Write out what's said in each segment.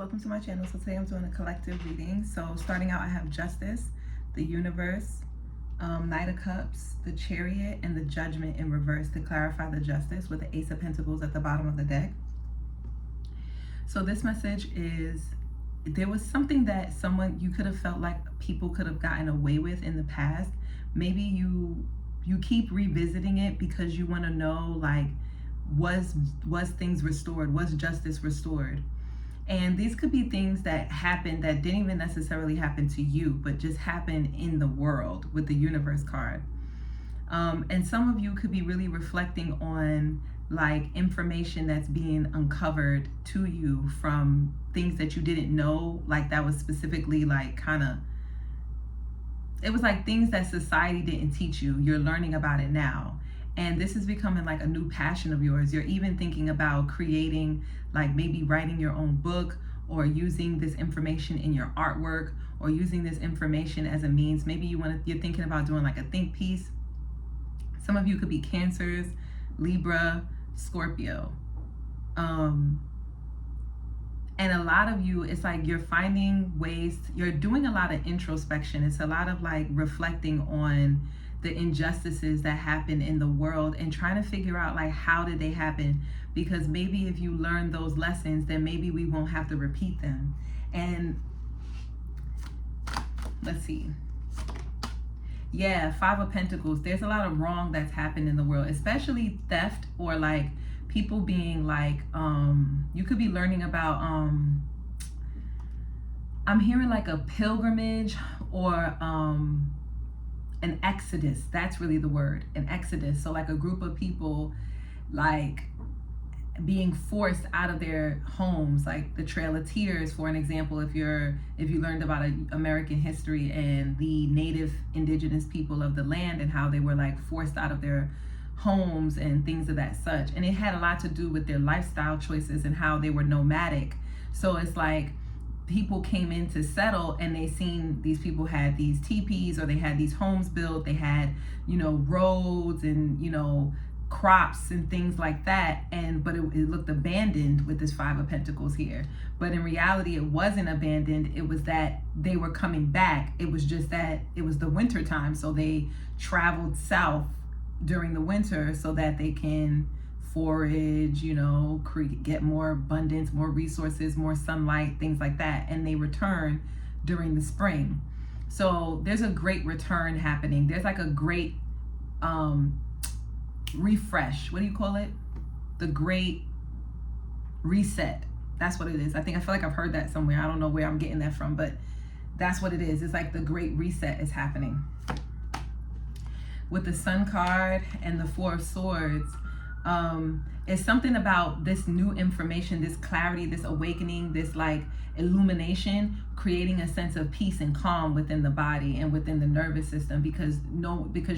welcome to my channel. So today I'm doing a collective reading. So starting out, I have Justice, the Universe, Knight of Cups, the Chariot, and the Judgment in reverse to clarify the Justice with the Ace of Pentacles at the bottom of the deck. So this message is, there was something that you could have felt like people could have gotten away with in the past. Maybe you keep revisiting it because you want to know, like, was things restored? Was justice restored? And these could be things that happened that didn't even necessarily happen to you, but just happened in the world with the Universe card. And some of you could be really reflecting on like information that's being uncovered to you from things that you didn't know, like that was specifically like it was like things that society didn't teach you. You're learning about it now. And this is becoming like a new passion of yours. You're even thinking about creating, like maybe writing your own book, or using this information in your artwork, or using this information as a means. Maybe you're thinking about doing like a think piece. Some of you could be Cancers, Libra, Scorpio. And a lot of you, it's like you're finding ways, you're doing a lot of introspection. It's a lot of like reflecting on the injustices that happen in the world and trying to figure out like how did they happen, because maybe if you learn those lessons, then maybe we won't have to repeat them. And let's see, yeah, Five of Pentacles. There's a lot of wrong that's happened in the world, especially theft, or like people being like you could be learning about I'm hearing like a pilgrimage, or an exodus. That's really the word, an exodus. So like a group of people like being forced out of their homes, like the Trail of Tears, for an example. If you learned about American history and the native indigenous people of the land and how they were like forced out of their homes and things of that such. And it had a lot to do with their lifestyle choices and how they were nomadic. So it's like people came in to settle, and they seen these people had these teepees, or they had these homes built, they had, roads and, crops and things like that. But it looked abandoned with this Five of Pentacles here. But in reality, it wasn't abandoned. It was that they were coming back. It was just that it was the winter time. So they traveled south during the winter so that they can forage, get more abundance, more resources, more sunlight, things like that. And they return during the spring. So there's a great return happening. There's like a great refresh. What do you call it? The great reset. That's what it is. I feel like I've heard that somewhere. I don't know where I'm getting that from, but that's what it is. It's like the great reset is happening. With the Sun card and the Four of Swords, it's something about this new information, this clarity, this awakening, this like illumination, creating a sense of peace and calm within the body and within the nervous system, because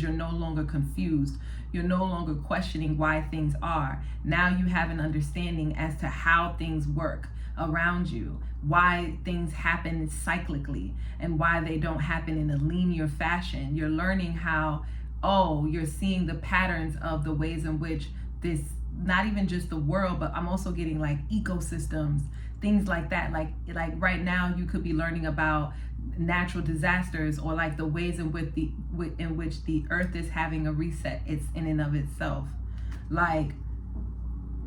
you're no longer confused. You're no longer questioning why things are. Now you have an understanding as to how things work around you, why things happen cyclically, and why they don't happen in a linear fashion. You're learning how, you're seeing the patterns of the ways in which this, not even just the world, but I'm also getting like ecosystems, things like that. Like right now you could be learning about natural disasters, or like the ways in which the earth is having a reset. It's in and of itself, like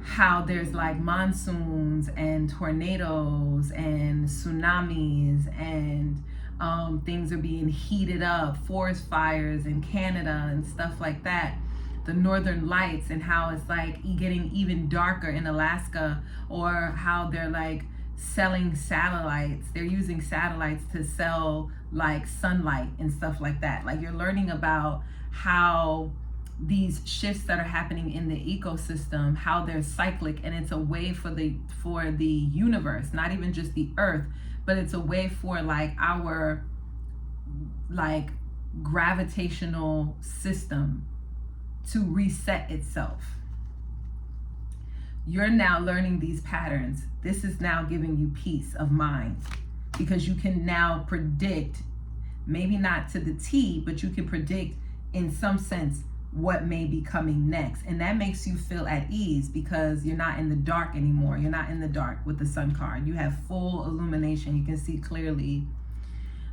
how there's like monsoons and tornadoes and tsunamis, and things are being heated up, forest fires in Canada and stuff like that. The northern lights, and how it's like getting even darker in Alaska, or how they're like selling satellites. They're using satellites to sell like sunlight and stuff like that. Like you're learning about how these shifts that are happening in the ecosystem, how they're cyclic, and it's a way for the universe, not even just the earth, but it's a way for like our like gravitational system to reset itself. You're now learning these patterns. This is now giving you peace of mind, because you can now predict, maybe not to the T, but you can predict in some sense what may be coming next. And that makes you feel at ease because you're not in the dark anymore. You're not in the dark with the Sun card. You have full illumination. You can see clearly.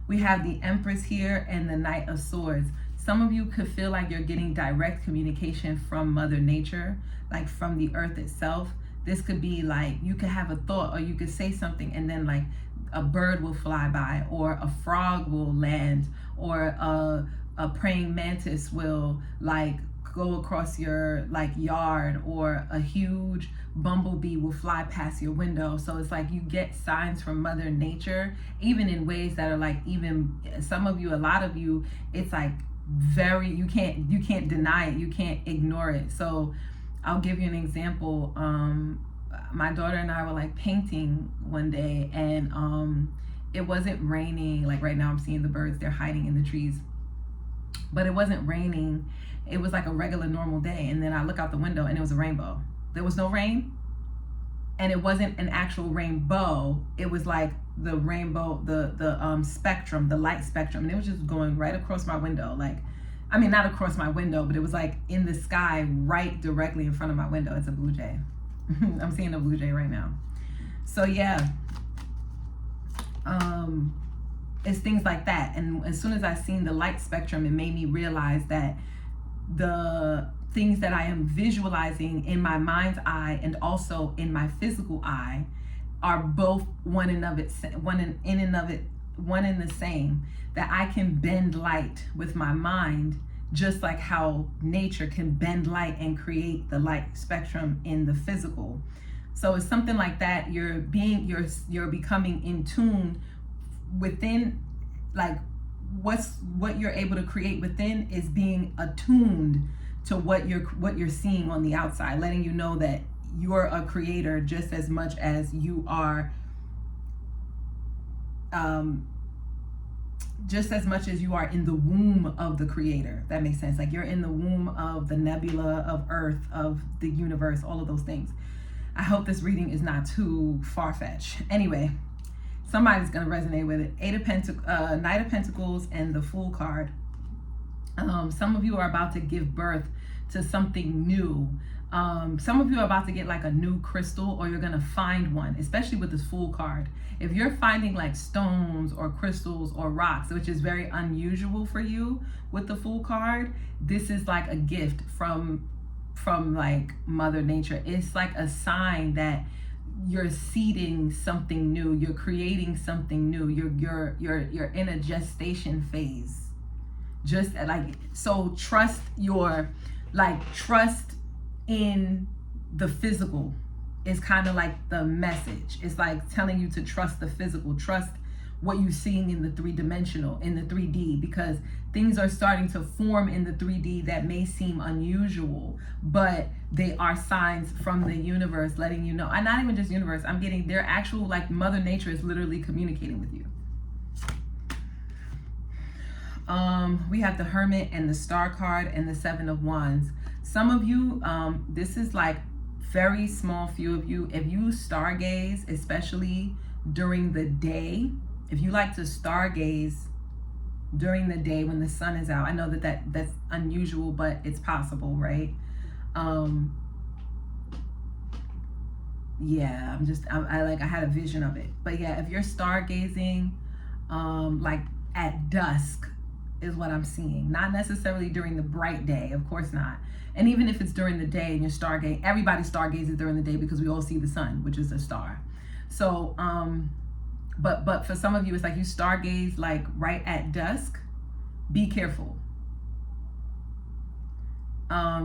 We have the Empress here and the Knight of Swords. Some of you could feel like you're getting direct communication from Mother Nature, like from the earth itself. This could be like you could have a thought, or you could say something and then like a bird will fly by, or a frog will land, or a praying mantis will like go across your like yard, or a huge bumblebee will fly past your window. So it's like you get signs from Mother Nature, even in ways that are like, even some of you, a lot of you, it's like very, you can't deny it, you can't ignore it. So I'll give you an example. My daughter and I were like painting one day, and it wasn't raining. Like right now I'm seeing the birds, they're hiding in the trees, but it wasn't raining. It was like a regular normal day. And then I look out the window and it was a rainbow. There was no rain, and it wasn't an actual rainbow. It was like the rainbow, the spectrum, the light spectrum. And it was just going right across my window. Like, I mean, not across my window, but it was like in the sky, right directly in front of my window. It's a blue jay. I'm seeing a blue jay right now. So yeah, it's things like that. And as soon as I seen the light spectrum, it made me realize that the things that I am visualizing in my mind's eye and also in my physical eye are both one and the same. That I can bend light with my mind, just like how nature can bend light and create the light spectrum in the physical. So it's something like that. You're becoming in tune within, like what you're able to create within is being attuned to what you're seeing on the outside, letting you know that you're a creator just as much as you are in the womb of the creator. That makes sense. Like you're in the womb of the nebula, of earth, of the universe, all of those things. I hope this reading is not too far-fetched. Anyway, somebody's going to resonate with it. Knight of Pentacles and the Fool card. Some of you are about to give birth to something new. Some of you are about to get like a new crystal, or you're going to find one, especially with this Fool card. If you're finding like stones or crystals or rocks, which is very unusual for you with the Fool card, this is like a gift from like Mother Nature. It's like a sign that you're seeding something new, you're creating something new, you're in a gestation phase. Just like, so trust in the physical is kind of like the message. It's like telling you to trust the physical, trust what you're seeing in the three-dimensional, in the 3D, because things are starting to form in the 3D that may seem unusual, but they are signs from the universe letting you know. And not even just universe, I'm getting their actual, like Mother Nature is literally communicating with you. We have the Hermit and the Star card and the Seven of Wands. Some of you, this is like very small few of you. If you stargaze, especially during the day, if you like to stargaze during the day when the sun is out, I know that's unusual, but it's possible, right? Yeah, I had a vision of it. But yeah, if you're stargazing, like at dusk is what I'm seeing. Not necessarily during the bright day, of course not. And even if it's during the day and you're stargazing, everybody stargazes during the day because we all see the sun, which is a star. So, but for some of you, it's like you stargaze like right at dusk. Be careful.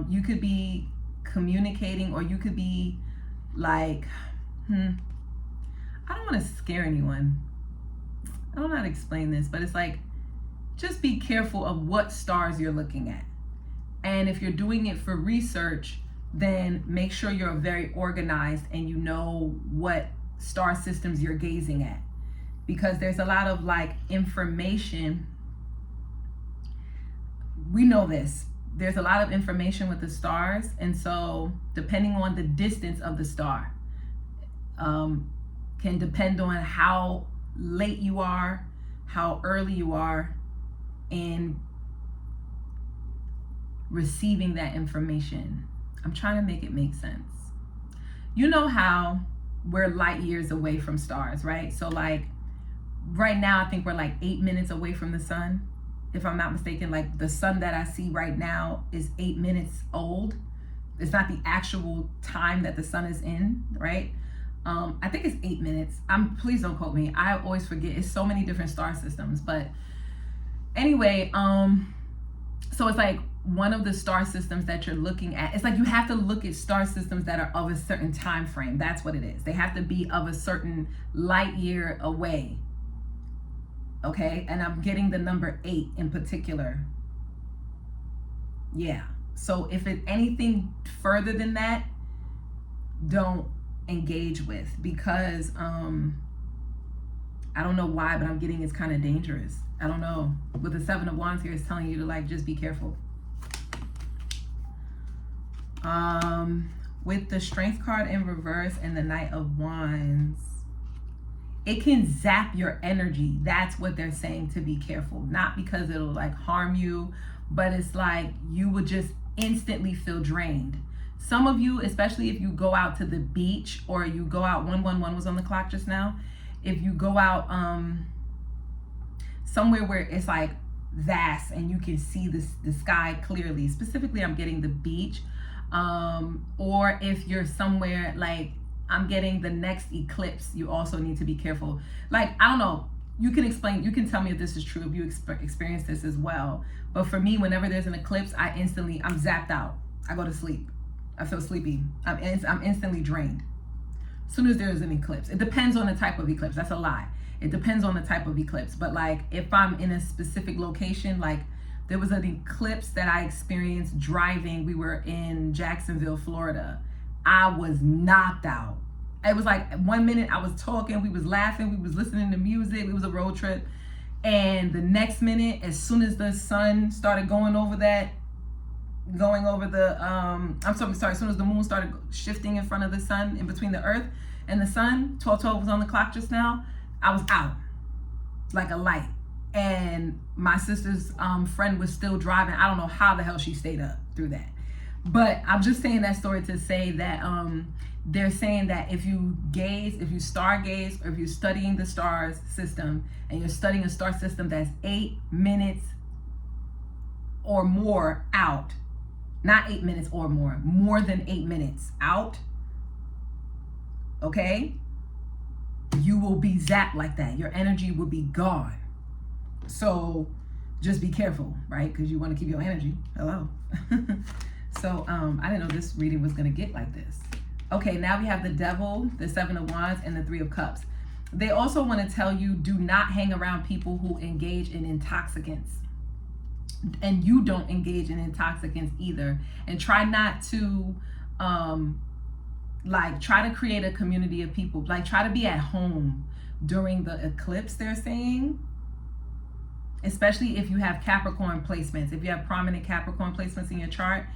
You could be communicating, or you could be like, I don't want to scare anyone. I don't know how to explain this, but it's like, just be careful of what stars you're looking at. And if you're doing it for research, then make sure you're very organized and you know what star systems you're gazing at. Because there's a lot of like information. We know this. There's a lot of information with the stars. And so depending on the distance of the star, can depend on how late you are, how early you are in receiving that information. I'm trying to make it make sense. You know how we're light years away from stars, right? So like right now, I think we're like 8 minutes away from the sun. If I'm not mistaken, like the sun that I see right now is 8 minutes old. It's not the actual time that the sun is in, right? I think it's 8 minutes. Please don't quote me. I always forget. It's so many different star systems. But anyway, so it's like one of the star systems that you're looking at. It's like you have to look at star systems that are of a certain time frame. That's what it is. They have to be of a certain light year away. Okay, and I'm getting the number 8 in particular. Yeah. So if it's anything further than that, don't engage with, because I don't know why, but I'm getting it's kind of dangerous. I don't know. With the 7 of Wands here, it's telling you to like just be careful. With the Strength card in reverse and the Knight of Wands, it can zap your energy. That's what they're saying, to be careful. Not because it'll like harm you, but it's like you would just instantly feel drained. Some of you, especially if you go out to the beach or you go out, 111 was on the clock just now. If you go out somewhere where it's like vast and you can see the sky clearly, specifically I'm getting the beach, or if you're somewhere like I'm getting the next eclipse, you also need to be careful. Like, I don't know, you can explain, you can tell me if this is true, if you experience this as well. But for me, whenever there's an eclipse, I'm zapped out. I go to sleep. I feel sleepy. I'm instantly drained. As soon as there's an eclipse. It depends on the type of eclipse. That's a lie. It depends on the type of eclipse. But like if I'm in a specific location, like there was an eclipse that I experienced driving. We were in Jacksonville, Florida. I was knocked out. It was like 1 minute I was talking, we was laughing, we was listening to music, it was a road trip. And the next minute, as soon as the sun started going over the, as soon as the moon started shifting in front of the sun, in between the earth and the sun, 12:12 was on the clock just now, I was out like a light. And my sister's friend was still driving. I don't know how the hell she stayed up through that. But I'm just saying that story to say that they're saying that if you stargaze, or if you're studying the stars system and you're studying a star system that's 8 minutes or more out, not 8 minutes or more than 8 minutes out, okay, you will be zapped like that. Your energy will be gone. So just be careful, right? Because you want to keep your energy. Hello. So I didn't know this reading was going to get like this. Okay, now we have the Devil, the 7 of Wands, and the 3 of Cups. They also want to tell you, do not hang around people who engage in intoxicants. And you don't engage in intoxicants either. And try not to, try to create a community of people. Like, try to be at home during the eclipse, they're saying. Especially if you have Capricorn placements. If you have prominent Capricorn placements in your chart,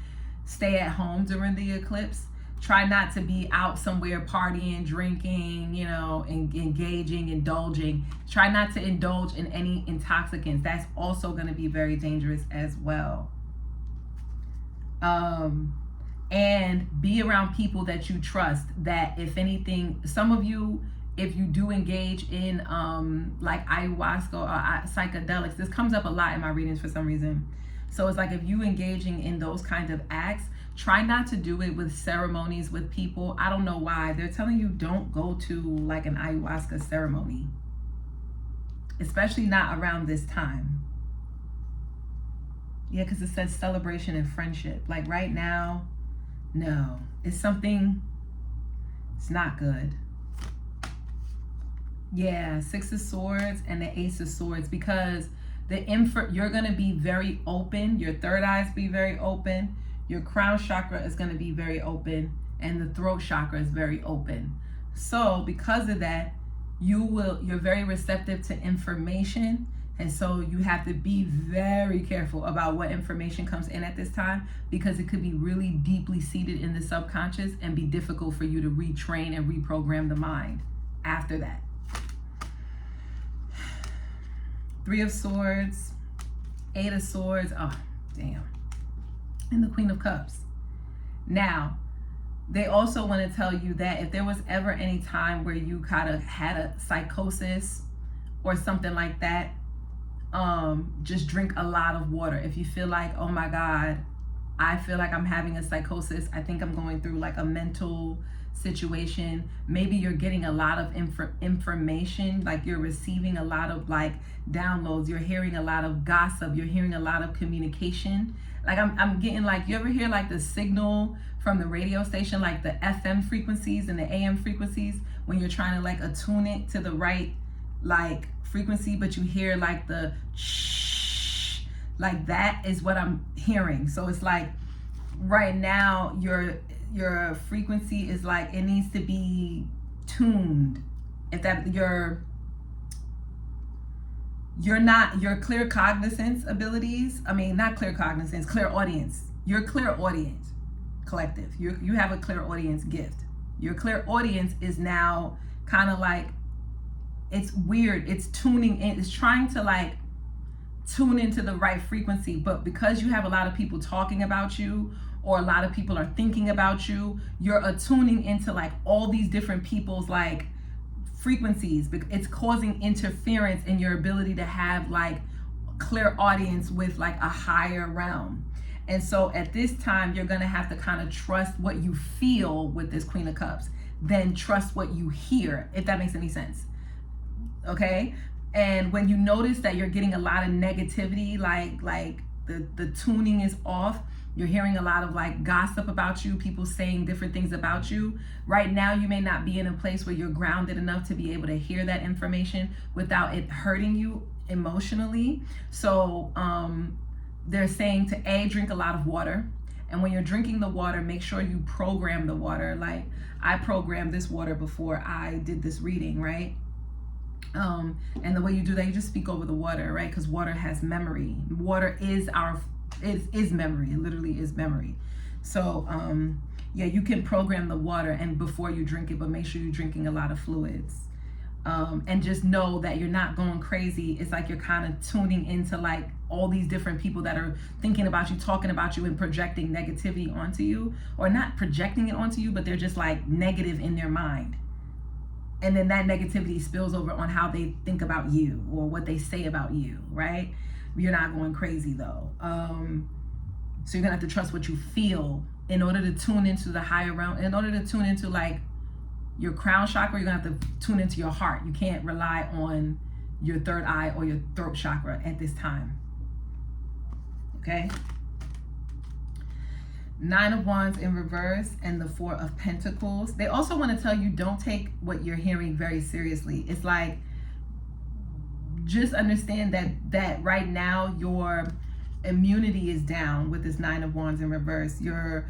stay at home during the eclipse. Try not to be out somewhere partying, drinking, engaging, indulging. Try not to indulge in any intoxicants. That's also going to be very dangerous as well. And be around people that you trust, that if anything, some of you, if you do engage in like ayahuasca or psychedelics, this comes up a lot in my readings for some reason. So it's like if you engaging in those kinds of acts, try not to do it with ceremonies with people. I don't know why. They're telling you don't go to like an ayahuasca ceremony, especially not around this time. Yeah, because it says celebration and friendship. Like right now, no, it's not good. Yeah, 6 of Swords and the Ace of Swords, because you're going to be very open. Your third eye is be very open. Your crown chakra is going to be very open, and the throat chakra is very open. So because of that, you're very receptive to information, and so you have to be very careful about what information comes in at this time, because it could be really deeply seated in the subconscious and be difficult for you to retrain and reprogram the mind after that. 3 of Swords, 8 of Swords. Oh, damn. and the Queen of Cups. Now, they also want to tell you that if there was ever any time where you kind of had a psychosis or something like that, just drink a lot of water. If you feel like, oh my God, I feel like I'm having a psychosis, I think I'm going through like a mental situation, maybe you're getting a lot of information, like you're receiving a lot of like downloads, you're hearing a lot of gossip, you're hearing a lot of communication. Like I'm getting like, you ever hear like the signal from the radio station, like the FM frequencies and the AM frequencies, when you're trying to like attune it to the right like frequency, but you hear like the shh, like that is what I'm hearing. So it's like right now your frequency is like, it needs to be tuned. If that your clear cognizance abilities, I mean not clear cognizance, clear audience. Your clear audience collective. You have a clear audience gift. Your clear audience is now kind of like, it's weird. It's tuning in. It's trying to like tune into the right frequency. But because you have a lot of people talking about you, or a lot of people are thinking about you, you're attuning into like all these different people's like frequencies. It's causing interference in your ability to have like clear audience with like a higher realm. And so at this time, you're going to have to kind of trust what you feel with this Queen of Cups, then trust what you hear, if that makes any sense. Okay? And when you notice that you're getting a lot of negativity, like the tuning is off, you're hearing a lot of like gossip about you, people saying different things about you. Right now, you may not be in a place where you're grounded enough to be able to hear that information without it hurting you emotionally. So, they're saying to drink a lot of water. And when you're drinking the water, make sure you program the water. Like I programmed this water before I did this reading, right? And the way you do that, you just speak over the water, right? Because water has memory. Water is memory. It literally is memory. So yeah, you can program the water and before you drink it, but make sure you're drinking a lot of fluids. And just know that you're not going crazy. It's like you're kind of tuning into like all these different people that are thinking about you, talking about you, and projecting negativity onto you, or not projecting it onto you, but they're just like negative in their mind. And then that negativity spills over on how they think about you or what they say about you, right? You're not going crazy though. So you're gonna have to trust what you feel in order to tune into the higher realm, in order to tune into like your crown chakra. You're gonna have to tune into your heart. You can't rely on your third eye or your throat chakra at this time. Okay? Nine of Wands in reverse and the Four of Pentacles. They also want to tell you, don't take what you're hearing very seriously. It's like, just understand that right now your immunity is down with this Nine of Wands in reverse. You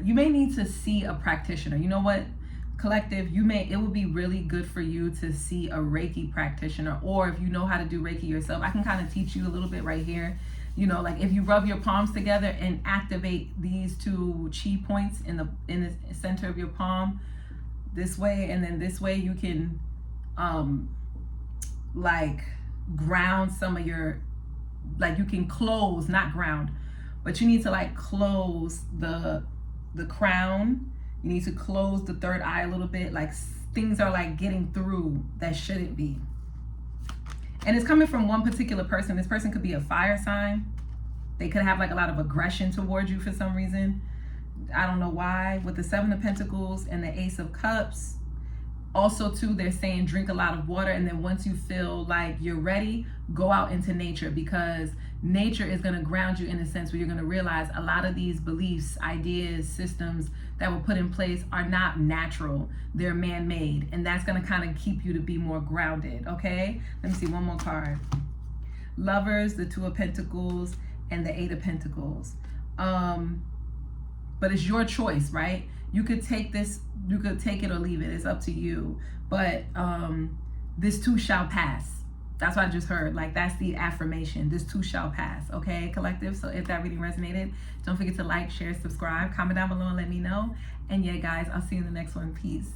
may need to see a practitioner. You know what, collective, it would be really good for you to see a Reiki practitioner, or if you know how to do Reiki yourself, I can kind of teach you a little bit right here. You know, like if you rub your palms together and activate these two chi points in the center of your palm, this way and then this way, you can like ground some of your, like you can close, not ground, but you need to like close the crown. You need to close the third eye a little bit. Like things are like getting through that shouldn't be. And it's coming from one particular person. This person could be a fire sign. They could have like a lot of aggression towards you for some reason. I don't know why. With the Seven of Pentacles and the Ace of Cups. Also too, they're saying drink a lot of water. And then once you feel like you're ready, go out into nature, because nature is going to ground you in a sense where you're going to realize a lot of these beliefs, ideas, systems that were put in place are not natural. They're man-made. And that's going to kind of keep you to be more grounded. Okay. Let me see one more card. Lovers, the Two of Pentacles, and the Eight of Pentacles. But it's your choice, right? You could take this, you could take it or leave it. It's up to you. But this too shall pass. That's what I just heard. Like, that's the affirmation. This too shall pass. Okay, collective? So if that reading resonated, don't forget to like, share, subscribe, comment down below and let me know. And yeah, guys, I'll see you in the next one. Peace.